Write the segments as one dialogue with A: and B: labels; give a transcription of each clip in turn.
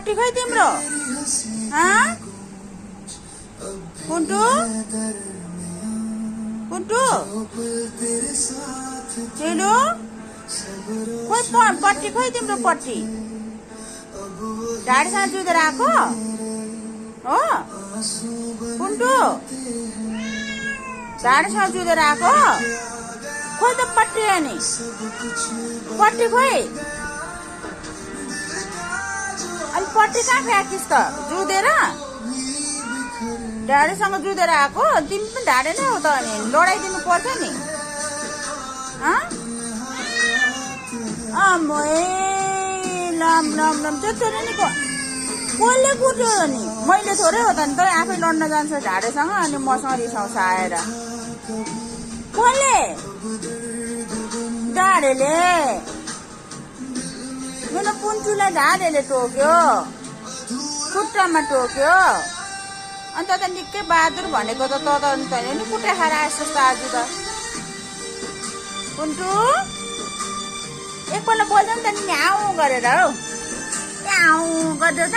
A: पट्टी खोइ तिम्रो कुन्टु कुन्टु चेलो खोइ पट्टी खोइ तिम्रो पट्टी ढाडीसँग जुधेर आएको हो कुन्टु ढाडीसँग जुधेर आएको खोइ त पट्टी अनि पट्टी खोइ अनि पट्टी कहाँ फ्याँकिस् त जुधेर ढाडीसँग जुधेर आएको तिमी पनि ढाडे नै हो त अनि लडाइदिनु पर्छ नि लाम लाम लाम चोरी नि कसले कुट्यो नि मैले थोरै हो त नि तँ आफै लड्न जान्छ ढाडेसँग अनि मसँग रिसाउँछ आएर कसले ढाडेले मेरो पुन्चुलाई ढाडेले टोक्यो खुट्टामा टोक्यो अन्त त निकै बहादुर भनेको त नि कुटे खाएर आएछ जस्तो आज त कुन्टु एकपल्ट बोल्छ नि त न्याउ गरेर हौ न्याउ गर्दै त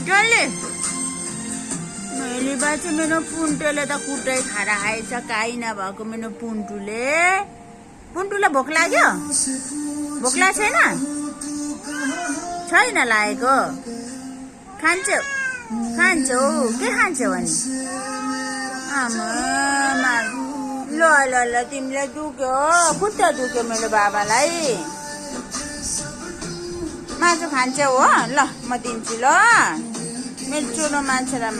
A: जसले मैले बा चाहिँ मेरो पुन्टुले त कुटै खाएर आएछ काहीँ नभएको मेरो पुन्टुलाई भोक लाग्यो भोक लाग्छ छैन लागेको खान्छौ के खान्छौ अनि आमा ल तिमीलाई दुख्यो खुट्टा दुख्यो मेरो बाबालाई मासु खान्छौ हो ल म दिन्छु ल मेरो चुलो मान्छेलाई